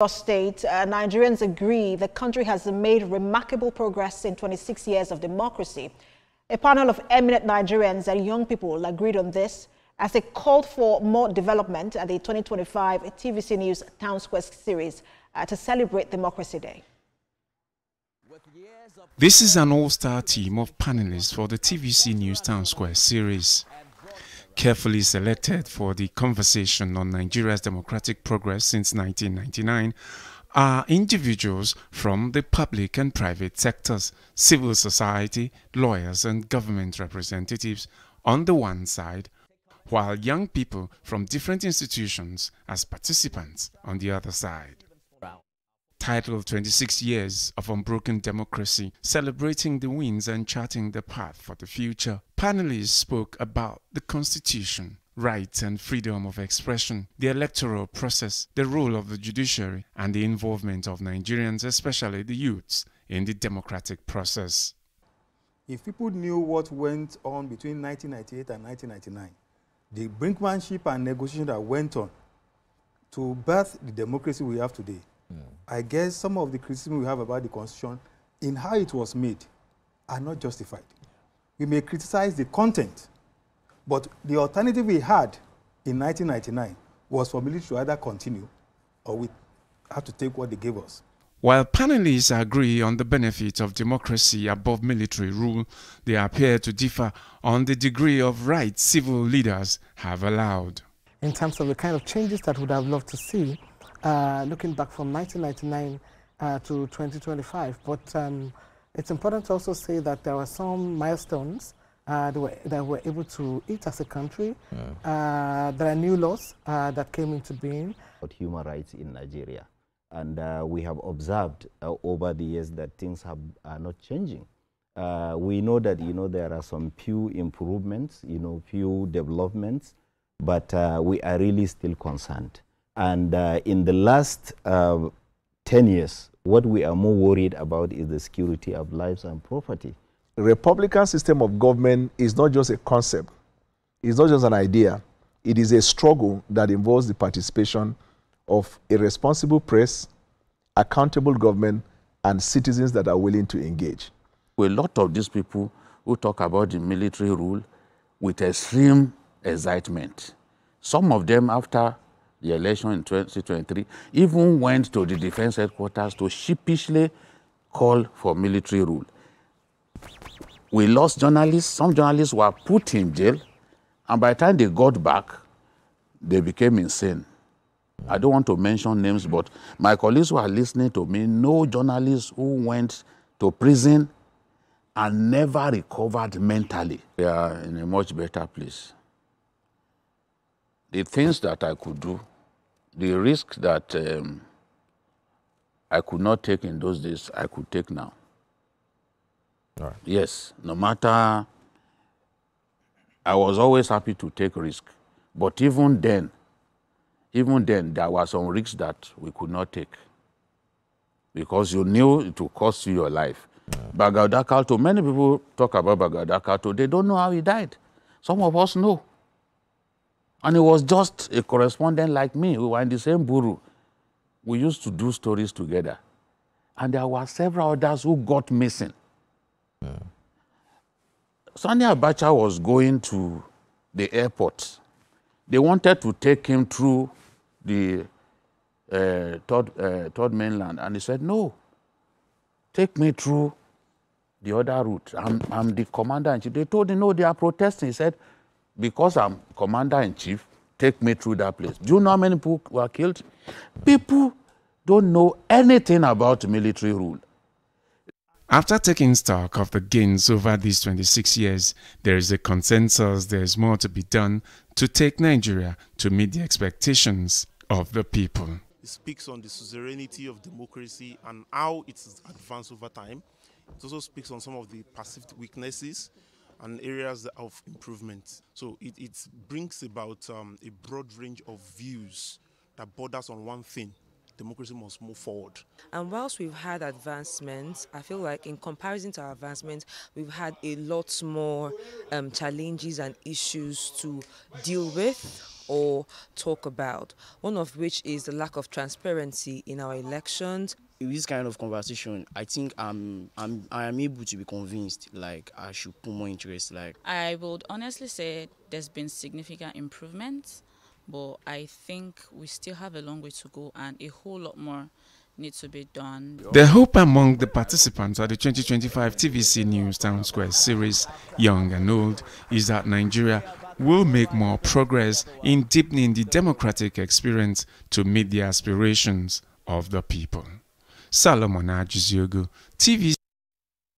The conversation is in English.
State, Nigerians agree the country has made remarkable progress in 26 years of democracy. A panel of eminent Nigerians and young people agreed on this as they called for more development at the 2025 TVC News Town Square series to celebrate Democracy Day. This is an all-star team of panelists for the TVC News Town Square series. Carefully selected for the conversation on Nigeria's democratic progress since 1999 are individuals from the public and private sectors, civil society, lawyers and government representatives on the one side, while young people from different institutions as participants on the other side. Titled 26 Years of Unbroken Democracy, Celebrating the Wins and Charting the Path for the Future, panelists spoke about the Constitution, rights and freedom of expression, the electoral process, the role of the judiciary, and the involvement of Nigerians, especially the youths, in the democratic process. If people knew what went on between 1998 and 1999, the brinkmanship and negotiation that went on to birth the democracy we have today, I guess some of the criticism we have about the Constitution in how it was made are not justified. We may criticize the content, but the alternative we had in 1999 was for military to either continue or we had to take what they gave us. While panelists agree on the benefits of democracy above military rule, they appear to differ on the degree of rights civil leaders have allowed. In terms of the kind of changes that we would have loved to see, looking back from 1999 to 2025, but it's important to also say that there were some milestones that we're able to hit as a country. There are new laws that came into being. About human rights in Nigeria, and we have observed over the years that things are not changing. We know that there are some few improvements, few developments, but we are really still concerned. And in the last 10 years, what we are more worried about is the security of lives and property. The Republican system of government is not just a concept. It's not just an idea. It is a struggle that involves the participation of a responsible press, accountable government, and citizens that are willing to engage. A lot of these people who talk about the military rule with extreme excitement. Some of them, after the election in 2023, even went to the defense headquarters to sheepishly call for military rule. We lost journalists. Some journalists were put in jail, and by the time they got back, they became insane. I don't want to mention names, but my colleagues who are listening to me know journalists who went to prison and never recovered mentally. They are in a much better place. The things that I could do, the risk that I could not take in those days, I could take now. All right. Yes, no matter, I was always happy to take risk. But even then, there were some risks that we could not take because you knew it would cost you your life. Bagauda Kalto, many people talk about Bagauda Kalto, they don't know how he died. Some of us know. And he was just a correspondent like me. We were in the same bureau. We used to do stories together. And there were several others who got missing. Sani Abacha was going to the airport. They wanted to take him through the third mainland. And he said, no, take me through the other route. I'm the commander-in-chief. They told him, no, they are protesting. He said, because I'm commander-in-chief, take me through that place. Do you know how many people were killed? People don't know anything about military rule. After taking stock of the gains over these 26 years, there is a consensus there is more to be done to take Nigeria to meet the expectations of the people. It speaks on the suzerainty of democracy and how it has advanced over time. It also speaks on some of the perceived weaknesses and areas of improvement. So it brings about a broad range of views that borders on one thing, democracy must move forward. And whilst we've had advancements, I feel like in comparison to our advancements, we've had a lot more challenges and issues to deal with or talk about, one of which is the lack of transparency in our elections. With this kind of conversation, I think I am able to be convinced, like, I should put more interest. Like, I would honestly say there's been significant improvements, but I think we still have a long way to go and a whole lot more needs to be done. The hope among the participants at the 2025 TVC News Town Square series, Young and Old, is that Nigeria will make more progress in deepening the democratic experience to meet the aspirations of the people. Solomon Ajiziogo, TVC